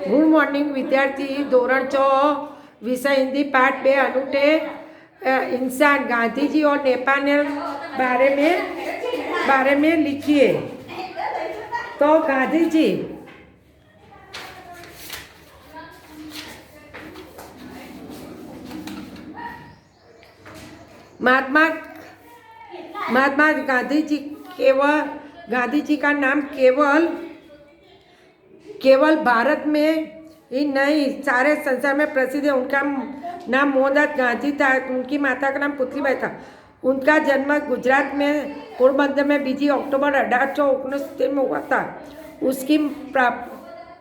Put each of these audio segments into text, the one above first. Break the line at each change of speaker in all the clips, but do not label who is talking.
Good morning विद्यार्थी धोरण 6 विषय हिंदी पाठ 2 अनूठे इंसान गांधी जी और नेपाल ने बारे में लिखिए। तो गांधी जी महात्मा गांधी जी का नाम केवल भारत में ही नहीं सारे संसार में प्रसिद्ध है। उनका नाम मोहनदास गांधी था। उनकी माता का नाम पुतलीबाई था। उनका जन्म गुजरात में पोरबंदर में 2 अक्टूबर 1869 में हुआ था।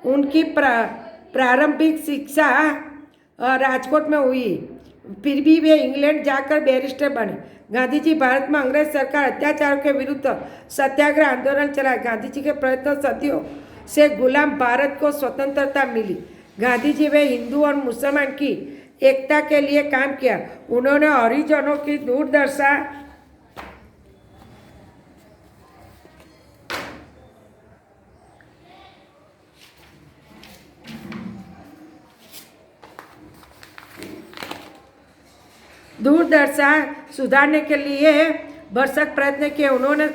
उनकी प्रारंभिक शिक्षा राजकोट में हुई। फिर भी वे इंग्लैंड जाकर बैरिस्टर बने। गांधी जी भारत में अंग्रेज सरकार अत्याचारों के विरुद्ध सत्याग्रह आंदोलन चलाए। गांधी जी के प्रयत्न सदियों से गुलाम भारत को स्वतंत्रता मिली। गांधी जी वे हिंदू और मुसलमान की एकता के लिए काम किया। उन्होंने हरिजनों की दुर्दशा सुधारने के लिए भरसक प्रयत्न किए। उन्होंने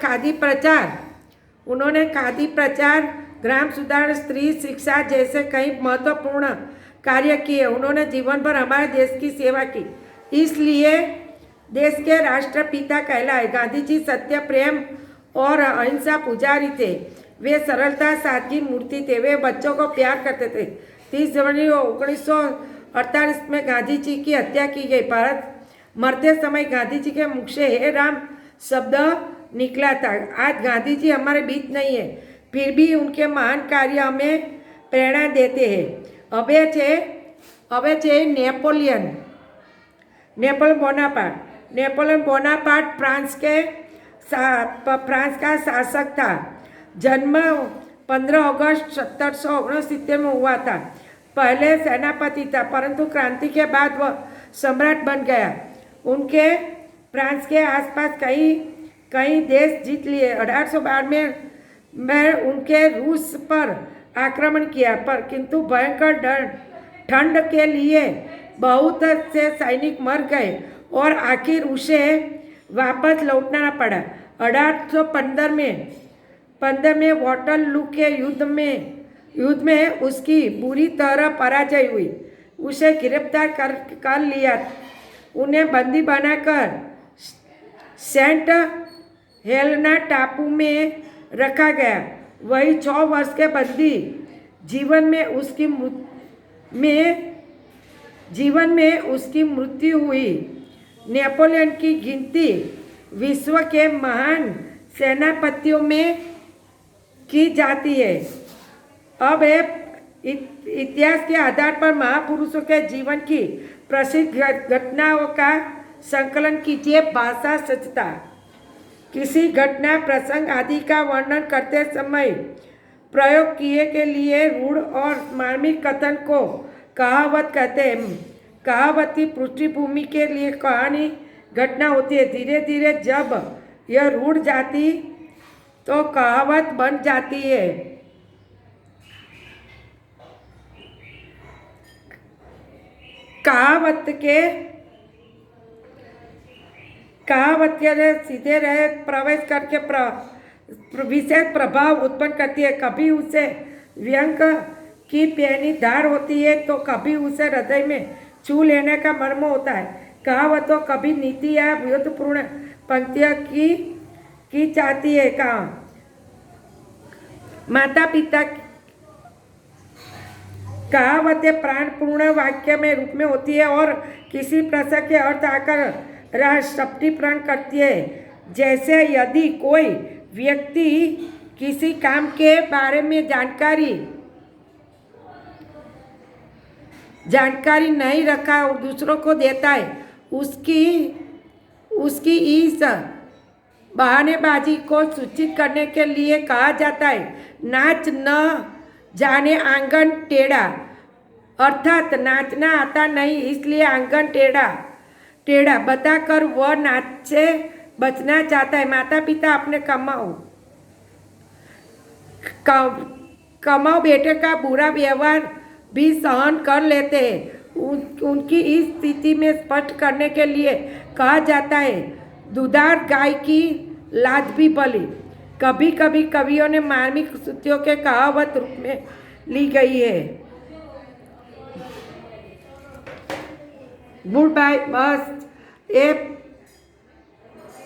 खादी प्रचार, ग्राम सुधार, स्त्री शिक्षा जैसे कई महत्वपूर्ण कार्य किए। उन्होंने जीवन भर हमारे देश की सेवा की, इसलिए देश के राष्ट्रपिता कहलाए। गांधी जी सत्य, प्रेम और अहिंसा पुजारी थे। वे सरलता, सादगी मूर्ति थे। वे बच्चों को प्यार करते थे। 30 जनवरी 1948 में गांधी जी की हत्या की गई। भारत मरते समय गांधी जी के मुख से हे राम शब्द निकला था। आज गांधी जी हमारे बीच नहीं है, फिर भी उनके महान कार्य हमें प्रेरणा देते हैं। હવે છે नेपोलियन बोनापार्ट फ्रांस का शासक था। जन्म 15 अगस्त 1769 में हुआ था। पहले सेनापति था, परंतु क्रांति के बाद वह सम्राट बन गया। उनके फ्रांस के आसपास कई देश जीत लिए। 1812 में उनके रूस पर आक्रमण किया, पर किंतु भयंकर ठंड के लिए बहुत से सैनिक मर गए और आखिर उसे वापस लौटना पड़ा। 1815 में वाटरलू के युद्ध में उसकी बुरी तरह पराजय हुई। उसे गिरफ्तार कर लिया। उन्हें बंदी बनाकर सेंट हेलेना टापू में रखा गया। वही 6 वर्ष के बंदी जीवन में उसकी मृत्यु हुई। नेपोलियन की गिनती विश्व के महान सेनापतियों में की जाती है। अब इतिहास के आधार पर महापुरुषों के जीवन की प्रसिद्ध घटनाओं का संकलन कीजिए। भाषा सचता। किसी घटना, प्रसंग आदि का वर्णन करते समय प्रयोग किए के लिए रूढ़ और मार्मिक कथन को कहावत कहते हैं। कहावती पृष्ठभूमि के लिए कहानी घटना होती है। धीरे धीरे जब यह रूढ़ जाती तो कहावत बन जाती है। कहावत के सीधे रहे प्रवेश करके विशेष प्रभाव उत्पन्न करती है। कभी उसे व्यंग की पैनी धार होती है तो कभी उसे हृदय में छू लेने का मर्म होता है। कहावतों कभी नीति या विरोधपूर्ण पंक्तियाँ की जाती है। माता पिता कहावतें प्राणपूर्ण वाक्य में रूप में होती है और किसी प्रसंग के अर्थ आकर स्पष्टीकरण करती है। जैसे यदि कोई व्यक्ति किसी काम के बारे में जानकारी नहीं रखा और दूसरों को देता है, उसकी इस बहानेबाजी को सूचित करने के लिए कहा जाता है नाच न जाने आंगन टेढ़ा। अर्थात नाचना आता नहीं, इसलिए आंगन टेढ़ा बताकर वह नाच से बचना चाहता है। माता पिता अपने कमाओ बेटे का बुरा व्यवहार भी सहन कर लेते हैं। उनकी इस स्थिति में स्पष्ट करने के लिए कहा जाता है, दुधार गाय की लाज भी बली। कभी कभी कवियों ने मार्मिक स्तुतियों के कहावत रूप में ली गई है। गुड बाय, बस ये